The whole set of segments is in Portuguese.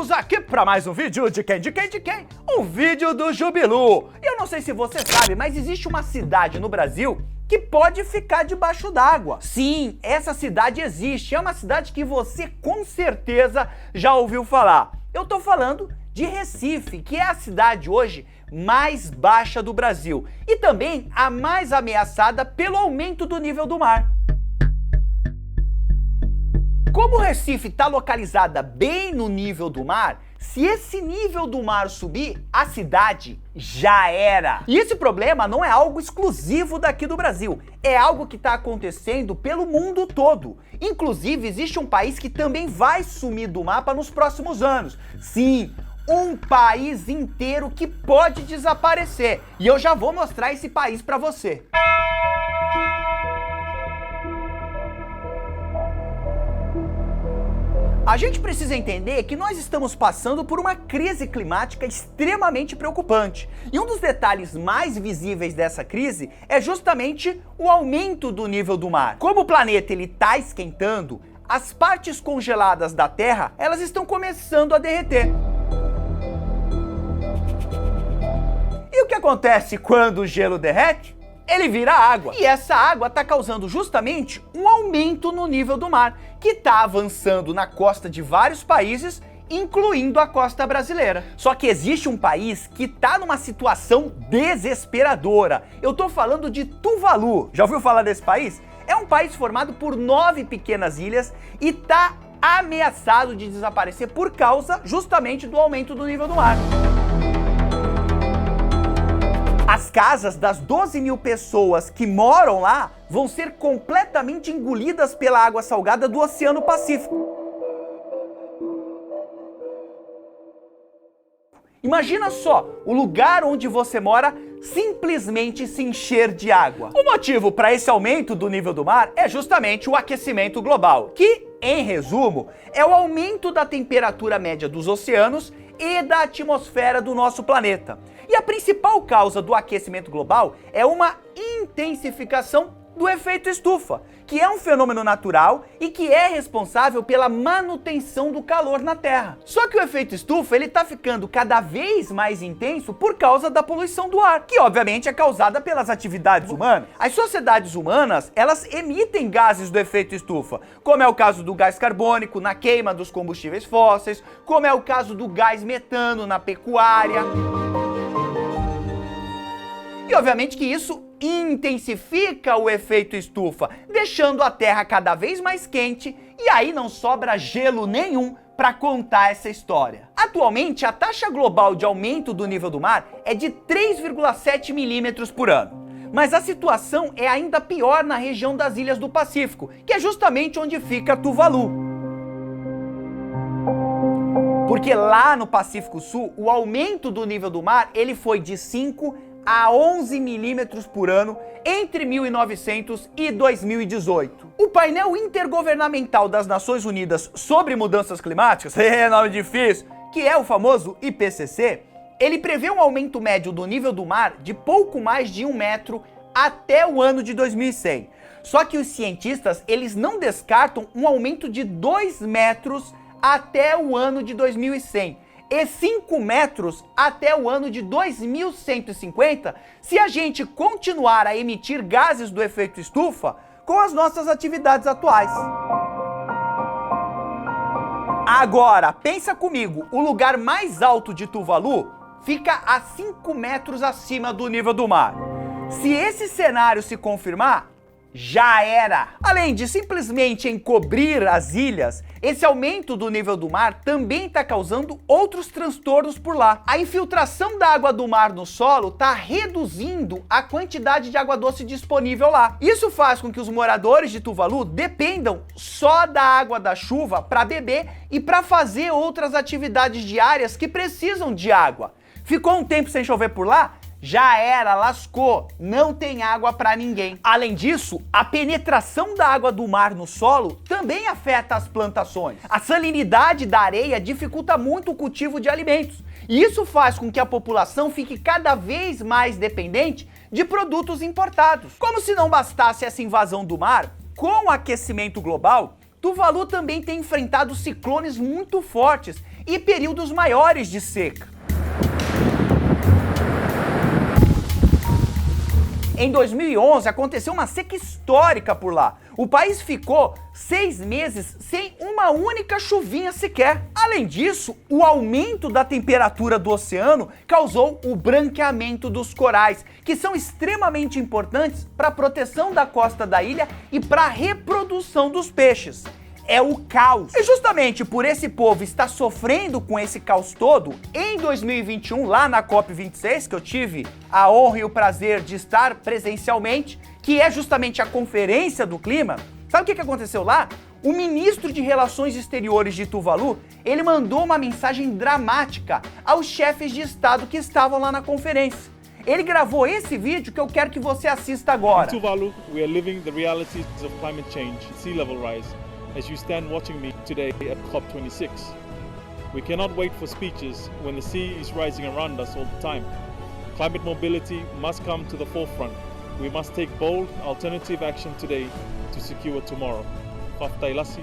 Estamos aqui para mais um vídeo de quem? Um vídeo do Jubilu. E eu não sei se você sabe, mas existe uma cidade no Brasil que pode ficar debaixo d'água. Sim, essa cidade existe. É uma cidade que você com certeza já ouviu falar. Eu tô falando de Recife, que é a cidade hoje mais baixa do Brasil e também a mais ameaçada pelo aumento do nível do mar. Como Recife está localizada bem no nível do mar, se esse nível do mar subir, a cidade já era. E esse problema não é algo exclusivo daqui do Brasil, é algo que está acontecendo pelo mundo todo. Inclusive, existe um país que também vai sumir do mapa nos próximos anos. Sim, um país inteiro que pode desaparecer. E eu já vou mostrar esse país para você. A gente precisa entender que nós estamos passando por uma crise climática extremamente preocupante. E um dos detalhes mais visíveis dessa crise é justamente o aumento do nível do mar. Como o planeta está esquentando, as partes congeladas da Terra, elas estão começando a derreter. E o que acontece quando o gelo derrete? Ele vira água. E essa água está causando justamente um aumento no nível do mar, que está avançando na costa de vários países, incluindo a costa brasileira. Só que existe um país que está numa situação desesperadora. Eu estou falando de Tuvalu. Já ouviu falar desse país? É um país formado por 9 pequenas ilhas e está ameaçado de desaparecer por causa justamente do aumento do nível do mar. As casas das 12 mil pessoas que moram lá vão ser completamente engolidas pela água salgada do Oceano Pacífico. Imagina só, o lugar onde você mora simplesmente se encher de água. O motivo para esse aumento do nível do mar é justamente o aquecimento global, que, em resumo, é o aumento da temperatura média dos oceanos e da atmosfera do nosso planeta. E a principal causa do aquecimento global é uma intensificação do efeito estufa, que é um fenômeno natural e que é responsável pela manutenção do calor na Terra. Só que o efeito estufa ele está ficando cada vez mais intenso por causa da poluição do ar, que obviamente é causada pelas atividades humanas. As sociedades humanas, elas emitem gases do efeito estufa, como é o caso do gás carbônico na queima dos combustíveis fósseis, como é o caso do gás metano na pecuária. E obviamente que isso intensifica o efeito estufa, deixando a Terra cada vez mais quente e aí não sobra gelo nenhum para contar essa história. Atualmente, a taxa global de aumento do nível do mar é de 3,7 milímetros por ano. Mas a situação é ainda pior na região das Ilhas do Pacífico, que é justamente onde fica Tuvalu. Porque lá no Pacífico Sul, o aumento do nível do mar ele foi de 5 a 11 milímetros por ano entre 1900 e 2018. O painel intergovernamental das Nações Unidas sobre mudanças climáticas, nome difícil, que é o famoso IPCC, ele prevê um aumento médio do nível do mar de pouco mais de 1 metro até o ano de 2100. Só que os cientistas, eles não descartam um aumento de 2 metros até o ano de 2100. E 5 metros até o ano de 2150, se a gente continuar a emitir gases do efeito estufa com as nossas atividades atuais. Agora, pensa comigo, o lugar mais alto de Tuvalu fica a 5 metros acima do nível do mar. Se esse cenário se confirmar, já era! Além de simplesmente encobrir as ilhas, esse aumento do nível do mar também está causando outros transtornos por lá. A infiltração da água do mar no solo está reduzindo a quantidade de água doce disponível lá. Isso faz com que os moradores de Tuvalu dependam só da água da chuva para beber e para fazer outras atividades diárias que precisam de água. Ficou um tempo sem chover por lá? Já era, lascou, não tem água para ninguém. Além disso, a penetração da água do mar no solo também afeta as plantações. A salinidade da areia dificulta muito o cultivo de alimentos. E isso faz com que a população fique cada vez mais dependente de produtos importados. Como se não bastasse essa invasão do mar, com o aquecimento global, Tuvalu também tem enfrentado ciclones muito fortes e períodos maiores de seca. Em 2011, aconteceu uma seca histórica por lá. O país ficou 6 meses sem uma única chuvinha sequer. Além disso, o aumento da temperatura do oceano causou o branqueamento dos corais, que são extremamente importantes para a proteção da costa da ilha e para a reprodução dos peixes. É o caos. E justamente por esse povo estar sofrendo com esse caos todo, em 2021, lá na COP26, que eu tive a honra e o prazer de estar presencialmente, que é justamente a Conferência do Clima, sabe o que aconteceu lá? O ministro de Relações Exteriores de Tuvalu, ele mandou uma mensagem dramática aos chefes de Estado que estavam lá na conferência. Ele gravou esse vídeo que eu quero que você assista agora. In Tuvalu, we are living the realities of climate change, sea level rise. As you stand watching me today at COP26. We cannot wait for speeches when the sea is rising around us all the time. Climate mobility must come to the forefront. We must take bold, alternative action today to secure tomorrow. Faftailasi,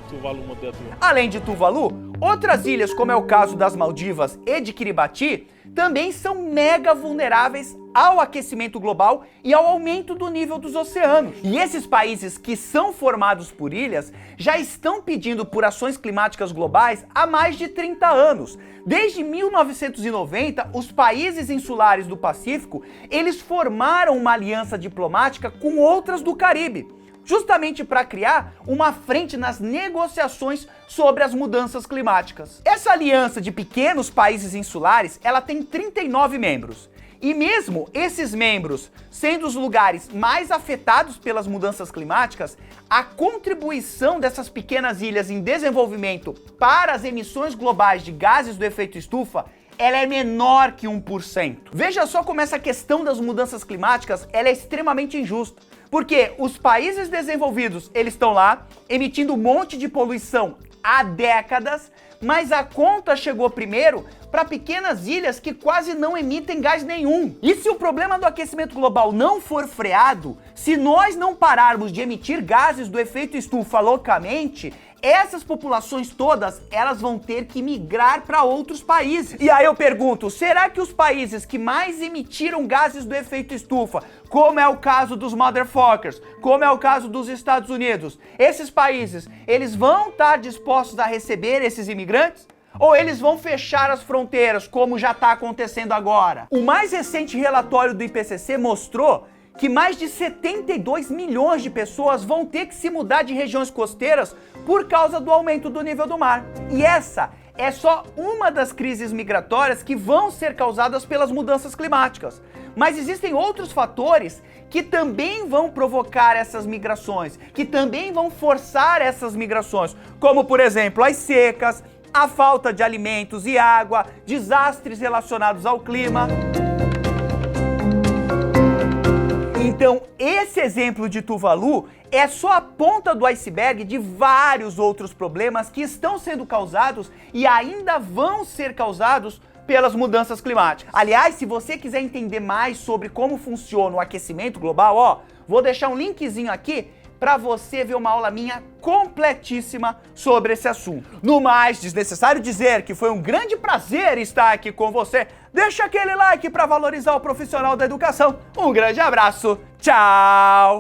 Tuvalu Modelo. Além de Tuvalu, outras ilhas, como é o caso das Maldivas e de Kiribati, também são mega vulneráveis ao aquecimento global e ao aumento do nível dos oceanos. E esses países que são formados por ilhas já estão pedindo por ações climáticas globais há mais de 30 anos. Desde 1990, os países insulares do Pacífico, eles formaram uma aliança diplomática com outras do Caribe, justamente para criar uma frente nas negociações sobre as mudanças climáticas. Essa aliança de pequenos países insulares, ela tem 39 membros. E mesmo esses membros sendo os lugares mais afetados pelas mudanças climáticas, a contribuição dessas pequenas ilhas em desenvolvimento para as emissões globais de gases do efeito estufa, ela é menor que 1%. Veja só como essa questão das mudanças climáticas, ela é extremamente injusta. Porque os países desenvolvidos, eles estão lá emitindo um monte de poluição há décadas, mas a conta chegou primeiro para pequenas ilhas que quase não emitem gás nenhum. E se o problema do aquecimento global não for freado, se nós não pararmos de emitir gases do efeito estufa loucamente, essas populações todas, elas vão ter que migrar para outros países. E aí eu pergunto, será que os países que mais emitiram gases do efeito estufa, como é o caso dos motherfuckers, como é o caso dos Estados Unidos, esses países, eles vão estar dispostos a receber esses imigrantes? Ou eles vão fechar as fronteiras, como já está acontecendo agora? O mais recente relatório do IPCC mostrou que mais de 72 milhões de pessoas vão ter que se mudar de regiões costeiras por causa do aumento do nível do mar. E essa é só uma das crises migratórias que vão ser causadas pelas mudanças climáticas. Mas existem outros fatores que também vão provocar essas migrações, que também vão forçar essas migrações, como por exemplo as secas, a falta de alimentos e água, desastres relacionados ao clima. Então, esse exemplo de Tuvalu é só a ponta do iceberg de vários outros problemas que estão sendo causados e ainda vão ser causados pelas mudanças climáticas. Aliás, se você quiser entender mais sobre como funciona o aquecimento global, vou deixar um linkzinho aqui para você ver uma aula minha completíssima sobre esse assunto. No mais, desnecessário dizer que foi um grande prazer estar aqui com você. Deixa aquele like para valorizar o profissional da educação. Um grande abraço, tchau!